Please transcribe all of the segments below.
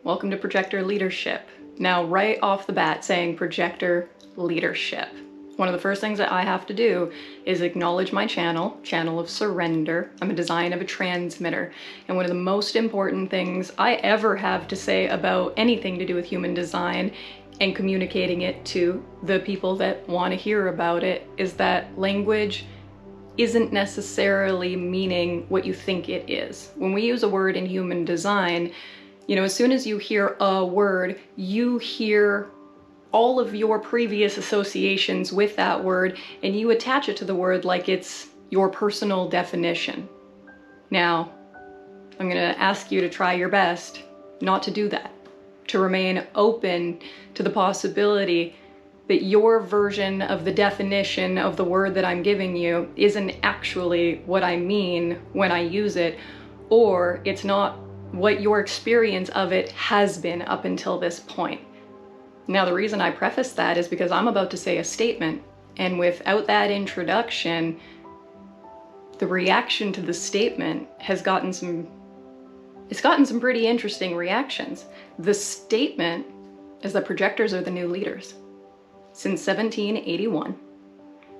Welcome to Projector Leadership. Now, right off the bat, saying Projector Leadership. One of the first things that I have to do is acknowledge my channel of surrender. I'm a design of a transmitter. And one of the most important things I ever have to say about anything to do with human design and communicating it to the people that want to hear about it is that language isn't necessarily meaning what you think it is. When we use a word in human design, you know, as soon as you hear a word, you hear all of your previous associations with that word and you attach it to the word like it's your personal definition. Now, I'm gonna ask you to try your best not to do that, to remain open to the possibility that your version of the definition of the word that I'm giving you isn't actually what I mean when I use it, or it's not what your experience of it has been up until this point. Now, the reason I preface that is because I'm about to say a statement, and without that introduction, the reaction to the statement has gotten some pretty interesting reactions. The statement is that projectors are the new leaders. Since 1781,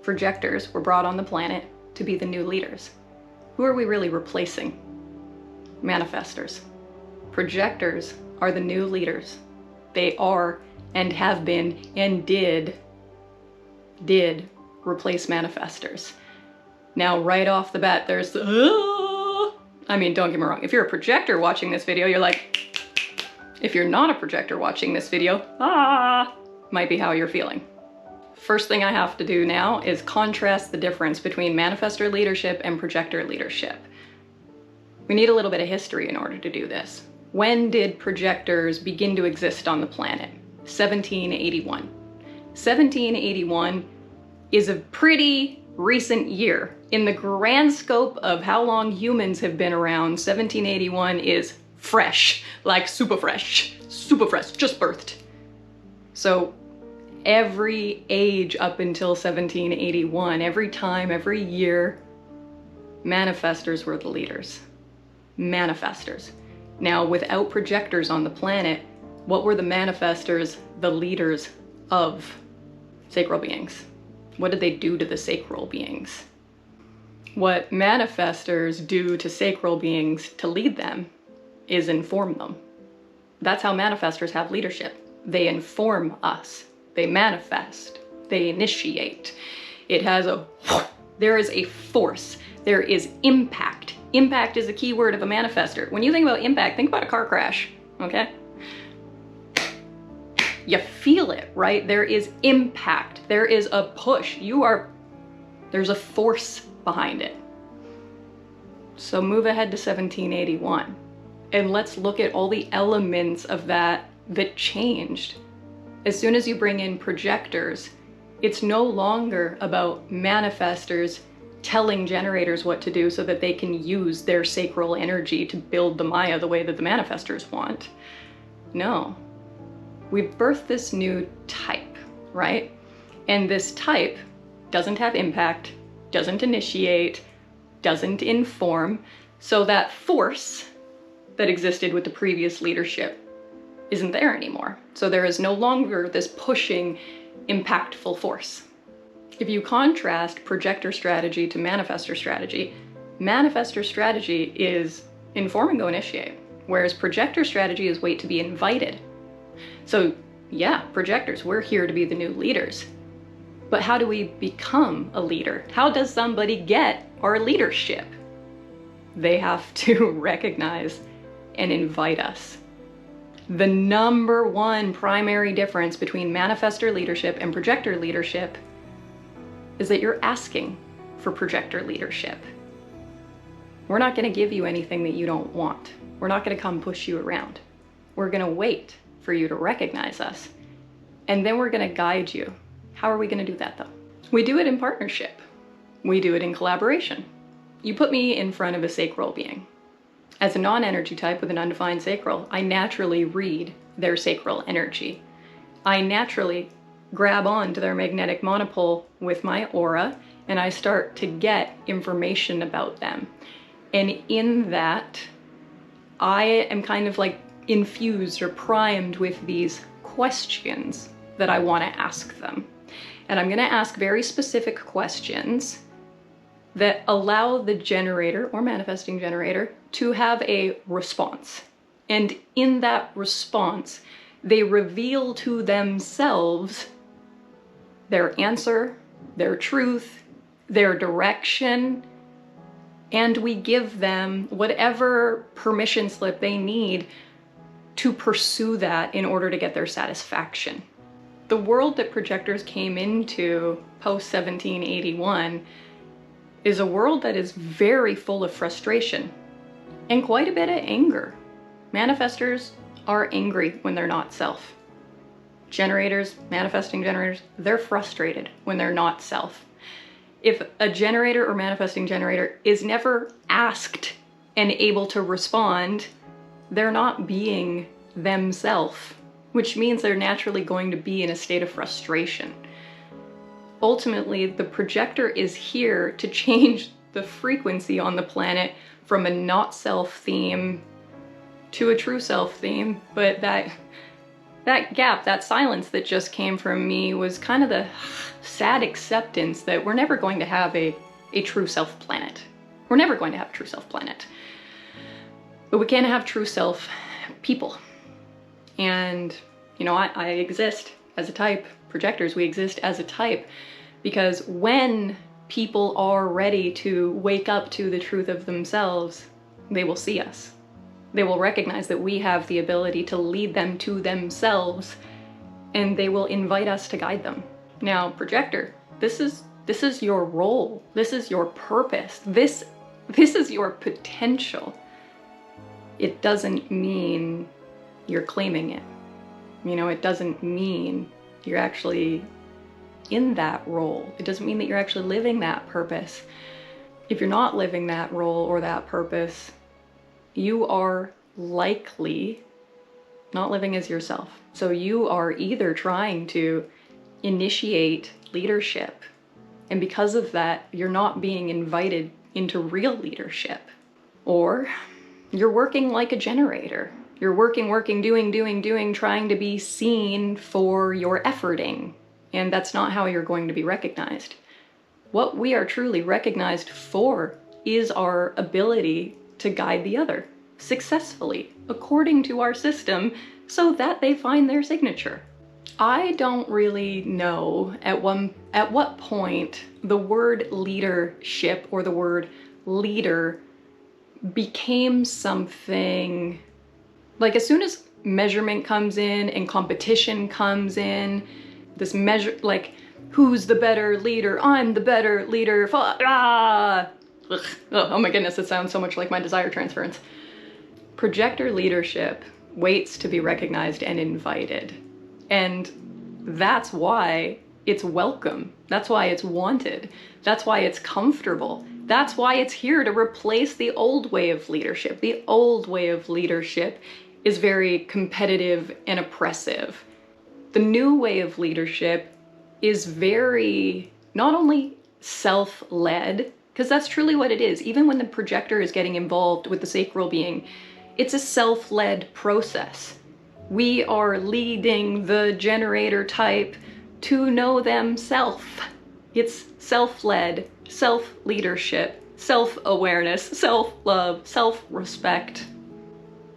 projectors were brought on the planet to be the new leaders. Who are we really replacing? Manifestors. Projectors are the new leaders. They are and have been and did replace manifestors. Now, right off the bat, there's the, I mean, don't get me wrong. If you're a projector watching this video, you're like, if you're not a projector watching this video, might be how you're feeling. First thing I have to do now is contrast the difference between manifestor leadership and projector leadership. We need a little bit of history in order to do this. When did projectors begin to exist on the planet? 1781. 1781 is a pretty recent year. In the grand scope of how long humans have been around, 1781 is fresh, like super fresh, just birthed. So every age up until 1781, every time, every year, manifestors were the leaders. Manifestors. Now, without projectors on the planet, what were the manifestors the leaders of? Sacral beings. What did they do to the sacral beings? What manifestors do to sacral beings to lead them is inform them. That's how manifestors have leadership. They inform us. They manifest. They initiate. There is a force. There is impact. Impact is a key word of a manifestor. When you think about impact, think about a car crash, okay? You feel it, right? There is impact. There is a push. There's a force behind it. So move ahead to 1781 and let's look at all the elements of that changed. As soon as you bring in projectors, it's no longer about manifestors telling generators what to do so that they can use their sacral energy to build the Maya the way that the manifestors want. No. We've birthed this new type, right? And this type doesn't have impact, doesn't initiate, doesn't inform, so that force that existed with the previous leadership isn't there anymore. So there is no longer this pushing, impactful force. If you contrast projector strategy to manifestor strategy is inform and go initiate, whereas projector strategy is wait to be invited. So yeah, projectors, we're here to be the new leaders. But how do we become a leader? How does somebody get our leadership? They have to recognize and invite us. The number one primary difference between manifestor leadership and projector leadership is that you're asking for projector leadership. We're not going to give you anything that you don't want. We're not going to come push you around. We're going to wait for you to recognize us, and then we're going to guide you. How are we going to do that though? We do it in partnership. We do it in collaboration. You put me in front of a sacral being. As a non-energy type with an undefined sacral, I naturally read their sacral energy. I naturally grab on to their magnetic monopole with my aura, and I start to get information about them. And in that, I am kind of like infused or primed with these questions that I want to ask them. And I'm going to ask very specific questions that allow the generator or manifesting generator to have a response. And in that response, they reveal to themselves their answer, their truth, their direction, and we give them whatever permission slip they need to pursue that in order to get their satisfaction. The world that projectors came into post 1781 is a world that is very full of frustration and quite a bit of anger. Manifestors are angry when they're not self. Generators, manifesting generators, they're frustrated when they're not self. If a generator or manifesting generator is never asked and able to respond, they're not being themselves, which means they're naturally going to be in a state of frustration. Ultimately, the projector is here to change the frequency on the planet from a not self theme to a true self theme, but that gap, that silence that just came from me was kind of the sad acceptance that we're never going to have a true self planet. We're never going to have a true self planet. But we can have true self people. And, you know, I exist as a type. Projectors, we exist as a type because when people are ready to wake up to the truth of themselves, they will see us. They will recognize that we have the ability to lead them to themselves, and they will invite us to guide them. Now, projector, this is your role. This is your purpose. This is your potential. It doesn't mean you're claiming it. You know, it doesn't mean you're actually in that role. It doesn't mean that you're actually living that purpose. If you're not living that role or that purpose, you are likely not living as yourself. So you are either trying to initiate leadership, and because of that, you're not being invited into real leadership, or you're working like a generator. You're working, doing, trying to be seen for your efforting, and that's not how you're going to be recognized. What we are truly recognized for is our ability to guide the other successfully according to our system so that they find their signature. I don't really know at what point the word leadership or the word leader became something like, as soon as measurement comes in and competition comes in, this measure, like, who's the better leader? I'm the better leader. Oh my goodness, it sounds so much like my desire transference. Projector leadership waits to be recognized and invited. And that's why it's welcome. That's why it's wanted. That's why it's comfortable. That's why it's here to replace the old way of leadership. The old way of leadership is very competitive and oppressive. The new way of leadership is very, not only self-led, because that's truly what it is. Even when the projector is getting involved with the sacral being, it's a self-led process. We are leading the generator type to know themselves. It's self-led, self-leadership, self-awareness, self-love, self-respect.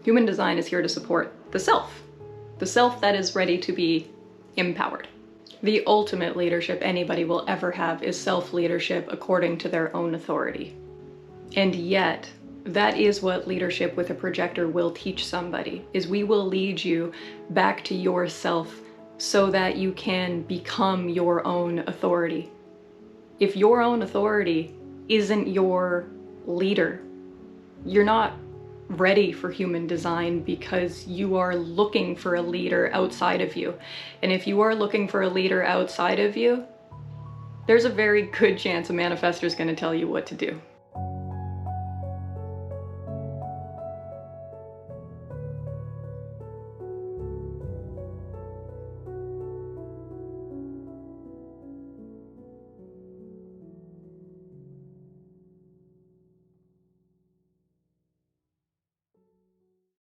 Human design is here to support the self that is ready to be empowered. The ultimate leadership anybody will ever have is self-leadership according to their own authority. And yet, that is what leadership with a projector will teach somebody, is we will lead you back to yourself so that you can become your own authority. If your own authority isn't your leader, you're not ready for human design because you are looking for a leader outside of you. And if you are looking for a leader outside of you, there's a very good chance a manifestor is going to tell you what to do.